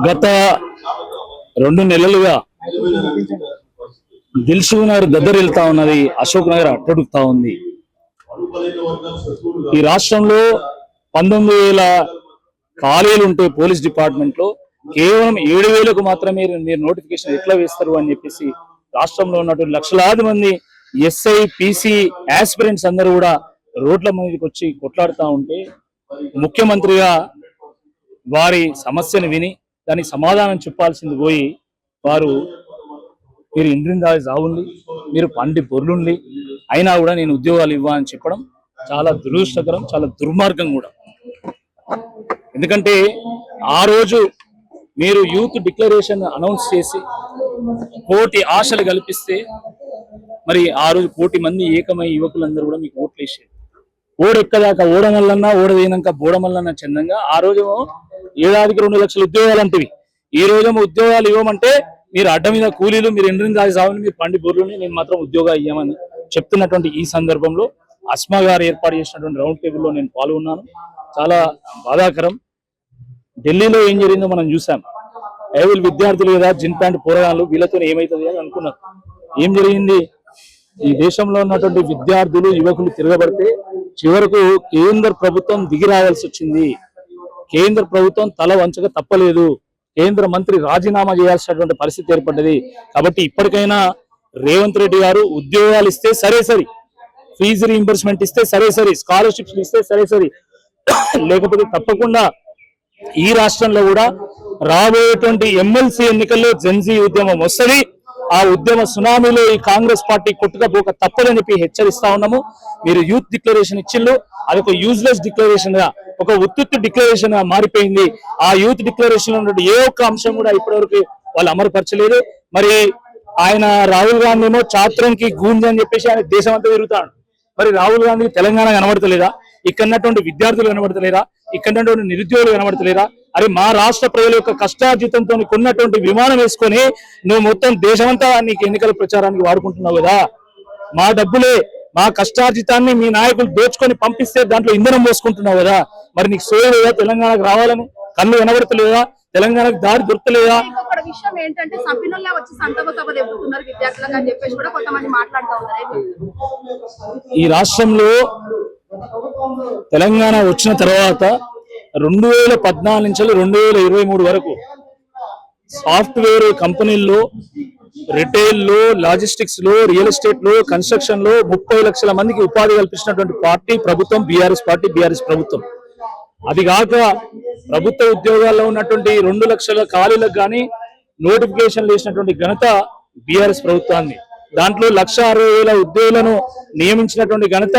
గత 2 నెలలుగా దిల్సుఖ్ నగర్ దద్దరిల్తా ఉన్నది, అశోక్ నగర్ అట్టడుగుతా ఉంది. ఈ రాష్ట్రంలో 19,000 ఖాళీలు ఉంటే పోలీస్ డిపార్ట్మెంట్ లో కేవలం 7,000కు మాత్రమే మీరు నోటిఫికేషన్ ఎట్లా వేస్తారు అని చెప్పేసి రాష్ట్రంలో ఉన్నటువంటి లక్షలాది మంది ఎస్ఐ పీసీ ఆస్పిరెంట్స్ అందరూ కూడా రోడ్ల మీదకి వచ్చి కొట్లాడుతూ ఉంటే ముఖ్యమంత్రిగా వారి సమస్యను విని దానికి సమాధానం చెప్పాల్సింది పోయి వారు మీరు ఇంద్రిందాయి జావుండి, మీరు పండి పొర్లుండి, అయినా కూడా నేను ఉద్యోగాలు ఇవ్వాలని చెప్పడం చాలా దురదృష్టకరం, చాలా దుర్మార్గం కూడా. ఎందుకంటే ఆ రోజు మీరు యూత్ డిక్లరేషన్ అనౌన్స్ చేసి కోటి ఆశలు కల్పిస్తే మరి ఆ రోజు 1 కోటి మంది ఏకమై యువకులందరూ కూడా మీకు ఓట్లు వేసారు. ఓడెక్కదాకా ఓడమల్లన్నా, ఓడవేనాక బోడమల్లన్నా చందంగా ఆ రోజు ఏడాదికి 2 లక్షల ఉద్యోగాలు అంటివి. ఈ రోజు ఉద్యోగాలు ఇవ్వమంటే మీరు అడ్డ మీద కూలీలు, మీరు ఎండ్రిని రాజు సాగుని, మీరు పండి బొర్రుని, నేను మాత్రం ఉద్యోగాలు ఇవ్వమని చెప్తున్నటువంటి ఈ సందర్భంలో అస్మా గారు ఏర్పాటు చేసినటువంటి రౌండ్ టేబుల్లో నేను పాల్గొన్నాను. చాలా బాధాకరం. ఢిల్లీలో ఏం జరిగిందో మనం చూసాం. వీళ్ళు విద్యార్థులు కదా, జిన్ ప్యాంట్ పోరగాళ్ళు, వీళ్ళతో ఏమవుతుంది అని అనుకున్నారు. ఏం జరిగింది? ఈ దేశంలో ఉన్నటువంటి విద్యార్థులు యువకులు తిరగబడితే చివరకు కేంద్ర ప్రభుత్వం దిగి రావాల్సి వచ్చింది. కేంద్ర ప్రభుత్వం తల వంచక తప్పలేదు. కేంద్ర మంత్రి రాజీనామా చేయాల్సినటువంటి పరిస్థితి ఏర్పడ్డది. కాబట్టి ఇప్పటికైనా రేవంత్ రెడ్డి గారు ఉద్యోగాలు ఇస్తే సరే సరి, ఫీజు రీయింబర్స్మెంట్ ఇస్తే సరే సరి, స్కాలర్షిప్స్ ఇస్తే సరే సరి, లేకపోతే తప్పకుండా ఈ రాష్ట్రంలో కూడా రాబోయేటువంటి ఎమ్మెల్సీ ఎన్నికల్లో జెన్జీ ఉద్యమం వస్తుంది. ఆ ఉద్యమ సునామీలో ఈ కాంగ్రెస్ పార్టీ కొట్టుకపోక తప్పదని చెప్పి హెచ్చరిస్తా ఉన్నాము. మీరు యూత్ డిక్లరేషన్ ఇచ్చిళ్ళు, అది ఒక యూజ్లెస్ డిక్లరేషన్ గా, ఒక ఉత్తుత్తి డిక్లరేషన్ గా మారిపోయింది. ఆ యూత్ డిక్లరేషన్ లో ఏ ఒక్క అంశం కూడా ఇప్పటివరకు వాళ్ళు అమలుపరచలేదు. మరి ఆయన రాహుల్ గాంధీ ఏమో చాత్రంకి గూంజ్ అని చెప్పేసి ఆయన దేశం అంతా తిరుగుతాడు. మరి రాహుల్ గాంధీ తెలంగాణ కనబడతలేదా? ఇక్కడ విద్యార్థులు కనబడతలేరా? ఇక్కడ నిరుద్యోగులు కనబడతలేరా? అరే మా రాష్ట్ర ప్రజల యొక్క కష్టార్జితంతో కొన్నటువంటి విమానం వేసుకొని నువ్వు మొత్తం దేశమంతా నీకు ఎన్నికల ప్రచారానికి వాడుకుంటున్నావు కదా. మా డబ్బులే, మా కష్టార్జితాన్ని మీ నాయకులు దోచుకొని పంపిస్తే దాంట్లో ఇంధనం పోసుకుంటున్నావు కదా. మరి నీకు సోయ లేదా తెలంగాణకు రావాలని? కళ్ళు కనబడతలేదా? తెలంగాణకు దారి దొరకలేదా? విషయం ఏంటంటే సంపినోళ్ళే వచ్చి సంతక సభ దెబ్బతున్నారు విద్యార్థులకు అని చెప్పేసి కూడా కొంతమంది మాట్లాడుతూ ఉన్నారు. ఈ రాష్ట్రంలో తెలంగాణ వచ్చిన తర్వాత 2014 నుంచి 2023 వరకు సాఫ్ట్వేర్ కంపెనీల్లో, రిటైల్ లో, లాజిస్టిక్స్ లో, రియల్ ఎస్టేట్ లో, కన్స్ట్రక్షన్ లో 30 లక్షల మందికి ఉపాధి కల్పించినటువంటి పార్టీ ప్రభుత్వం బీఆర్ఎస్ పార్టీ, బీఆర్ఎస్ ప్రభుత్వం. అది కాక ప్రభుత్వ ఉద్యోగాల్లో ఉన్నటువంటి 2 లక్షల ఖాళీలకు కానీ నోటిఫికేషన్ వేసినటువంటి ఘనత బీఆర్ఎస్ ప్రభుత్వాన్ని. దాంట్లో 1,60,000 ఉద్యోగులను నియమించినటువంటి ఘనత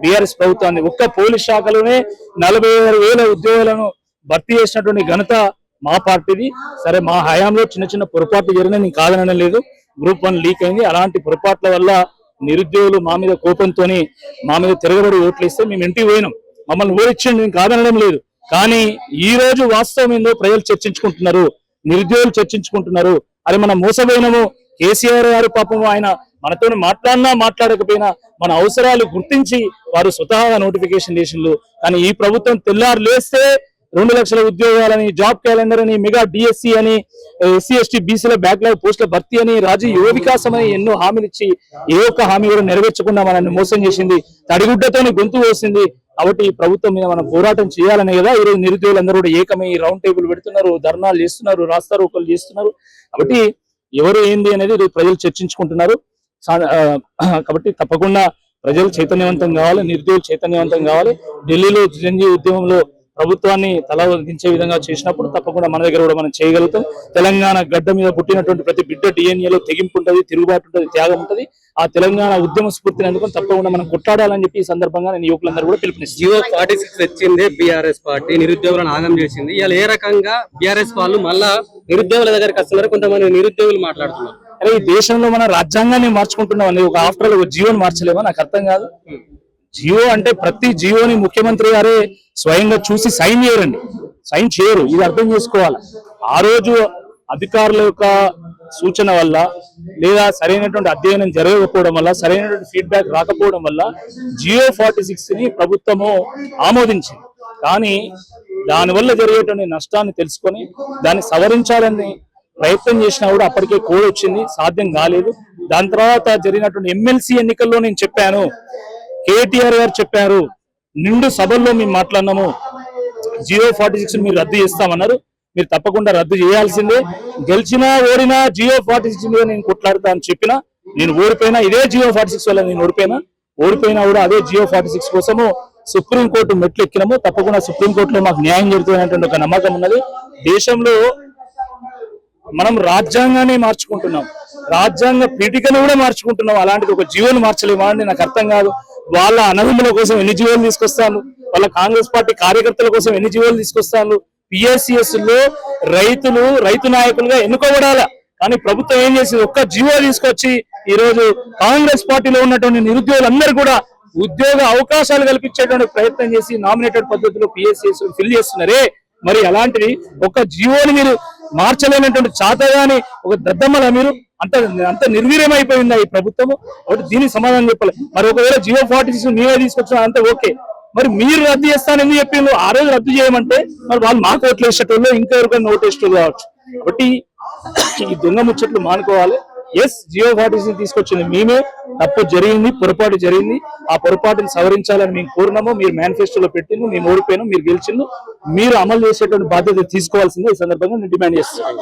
బీఆర్ఎస్ ప్రభుత్వాన్ని. ఒక్క పోలీస్ శాఖలోనే 46,000 ఉద్యోగులను భర్తీ చేసినటువంటి ఘనత మా పార్టీది. సరే, మా హయాంలో చిన్న చిన్న పొరపాట్లు జరిగినా నేను కాదనడం లేదు. గ్రూప్ 1 లీక్ అయింది. అలాంటి పొరపాట్ల వల్ల నిరుద్యోగులు మా మీద కోపంతో మా మీద తిరగబడి ఓట్లు ఇస్తే మేము ఇంటికి పోయినాం. మమ్మల్ని ఓడిచ్చింది, నేను కాదనడం లేదు. కానీ ఈ రోజు వాస్తవం ఏందో ప్రజలు చర్చించుకుంటున్నారు, నిరుద్యోగులు చర్చించుకుంటున్నారు. అది మనం మోసపోయినాము. కేసీఆర్ గారు పాపం ఆయన మనతో మాట్లాడినా మాట్లాడకపోయినా మన అవసరాలు గుర్తించి వారు స్వతహాగా నోటిఫికేషన్ చేసిండ్రు. కానీ ఈ ప్రభుత్వం తెల్లారు లేస్తే 2 లక్షల ఉద్యోగాలని, జాబ్ క్యాలెండర్ అని, మెగా డిఎస్సి అని, ఎస్సీ ఎస్టీ బీసీల బ్యాక్లాగ్ పోస్టుల భర్తీ అని, రాజీవ్ యువ వికాసం అని ఎన్నో హామీలు ఇచ్చి ఏ ఒక్క హామీ కూడా నెరవేర్చకుండా మనల్ని మోసం చేసింది. తడిగుడ్డతోనే గొంతు కోసింది. కాబట్టి ఈ ప్రభుత్వం మీద మనం పోరాటం చేయాలనే కదా ఈరోజు నిరుద్యోగులందరూ కూడా ఏకమై రౌండ్ టేబుల్ పెడుతున్నారు, ధర్నాలు చేస్తున్నారు, రాస్తారోకలు చేస్తున్నారు. కాబట్టి ఎవరు ఏంది అనేది ప్రజలు చర్చించుకుంటున్నారు. కాబట్టి తప్పకుండా ప్రజలు చైతన్యవంతం కావాలి, నిరుద్యోగులు చైతన్యవంతం కావాలి. ఢిల్లీలో జెన్జీ ఉద్యమంలో ప్రభుత్వాన్ని తల దించే విధంగా చేసినప్పుడు తప్పకుండా మన దగ్గర కూడా మనం చేయగలుగుతాం. తెలంగాణ గడ్డ మీద పుట్టినటువంటి ప్రతి బిడ్డ డిఎన్ఏలో తెగింపు ఉంటుంది, తిరుగుబాటు ఉంటుంది, త్యాగం ఉంటుంది. ఆ తెలంగాణ ఉద్యమ స్ఫూర్తిని అందుకొని తప్పకుండా మనం కొట్లాడాలని చెప్పి ఈ సందర్భంగా నేను యువకులందరూ కూడా పిలుపునిస్తాను. జియో 46 వచ్చింది బీఆర్ఎస్ పార్టీ, నిరుద్యోగులను ఆగం చేసింది. ఇవాళ ఏ రకంగా బీఆర్ఎస్ వాళ్ళు మళ్ళా నిరుద్యోగుల దగ్గరికి వస్తున్నారు? కొంతమంది నిరుద్యోగులు మాట్లాడుతున్నారు, అరే ఈ దేశంలో మన రాజ్యాంగాన్ని మార్చుకుంటున్నాం అని, ఒక ఆఫ్టర్ ఆల్ ఒక జియోని మార్చలేమో నాకు అర్థం కాదు. జియో అంటే ప్రతి జియోని ముఖ్యమంత్రి గారే స్వయంగా చూసి సైన్ చేయరు. ఇది అర్థం చేసుకోవాలి. ఆ రోజు అధికారుల యొక్క సూచన వల్ల లేదా సరైనటువంటి అధ్యయనం జరగకపోవడం వల్ల, సరైనటువంటి ఫీడ్బ్యాక్ రాకపోవడం వల్ల జియో 46 ని ప్రభుత్వము ఆమోదించింది. కానీ దానివల్ల జరిగేటువంటి నష్టాన్ని తెలుసుకొని దాన్ని సవరించాలని ప్రయత్నం చేసినా కూడా అప్పటికే కోడ్ వచ్చింది, సాధ్యం కాలేదు. దాని తర్వాత జరిగినటువంటి ఎమ్మెల్సీ ఎన్నికల్లో నేను చెప్పాను, కేటీఆర్ గారు చెప్పారు, నిండు సభల్లో మేము మాట్లాడినాము, GO46 మీరు రద్దు చేస్తామన్నారు. మీరు తప్పకుండా రద్దు చేయాల్సిందే, గెలిచినా ఓడినా GO46 మీద నేను కొట్లాడుతా అని చెప్పినా, నేను ఓడిపోయినా ఇదే GO46 వల్ల నేను ఓడిపోయినా కూడా అదే GO46 కోసము సుప్రీంకోర్టు మెట్లు ఎక్కినాము. తప్పకుండా సుప్రీంకోర్టులో మాకు న్యాయం జరుగుతున్నటువంటి ఒక నమ్మకం ఉన్నది. దేశంలో మనం రాజ్యాంగాన్ని మార్చుకుంటున్నాం, రాజ్యాంగ పీఠికను కూడా మార్చుకుంటున్నాం, అలాంటిది ఒక జీవోను మార్చలేమా అని నాకు అర్థం కాదు. వాళ్ళ అనర్హుల కోసం ఎన్ని జీవోలు తీసుకొస్తాను, వాళ్ళ కాంగ్రెస్ పార్టీ కార్యకర్తల కోసం ఎన్ని జీవోలు తీసుకొస్తాను. PSCS లో రైతు నాయకులుగా ఎన్నుకోబడాలా, కానీ ప్రభుత్వం ఏం చేసింది, ఒక్క జీవో తీసుకొచ్చి ఈ రోజు కాంగ్రెస్ పార్టీలో ఉన్నటువంటి నిరుద్యోగులందరూ కూడా ఉద్యోగ అవకాశాలు కల్పించేటువంటి ప్రయత్నం చేసి నామినేటెడ్ పద్ధతిలో PSCS ఫిల్ చేస్తున్నారే. మరి అలాంటివి ఒక జీవోని మీరు మార్చలేనటువంటి చాతగాని ఒక దద్దమ్మల మీరు అంత నిర్వీర్యం అయిపోయిందా ఈ ప్రభుత్వము? ఒకటి దీనికి సమాధానం చెప్పాలి. మరి ఒకవేళ GO46 మీరే తీసుకొచ్చినా అంతే ఓకే, మరి మీరు రద్దు చేస్తానని చెప్పిండు, ఆ రోజు రద్దు చేయమంటే మరి వాళ్ళు మాకు ఓట్లు వేసేటోళ్ళు ఇంకెవరికైనా ఓటు వేసేటోళ్ళు కావచ్చు. కాబట్టి ఈ దొంగ ముచ్చట్లు మానుకోవాలి. GO46 తీసుకొచ్చింది మేమే, తప్పు జరిగింది, పొరపాటు జరిగింది, ఆ పొరపాటుని సవరించాలని మేము కోరినాము. మీరు మేనిఫెస్టోలో పెట్టిండు, మేము ఓడిపోయినాం, మీరు గెలిచిండు, మీరు అమలు చేసేటువంటి బాధ్యత తీసుకోవాల్సిందే ఈ సందర్భంగా నేను డిమాండ్ చేస్తున్నాను.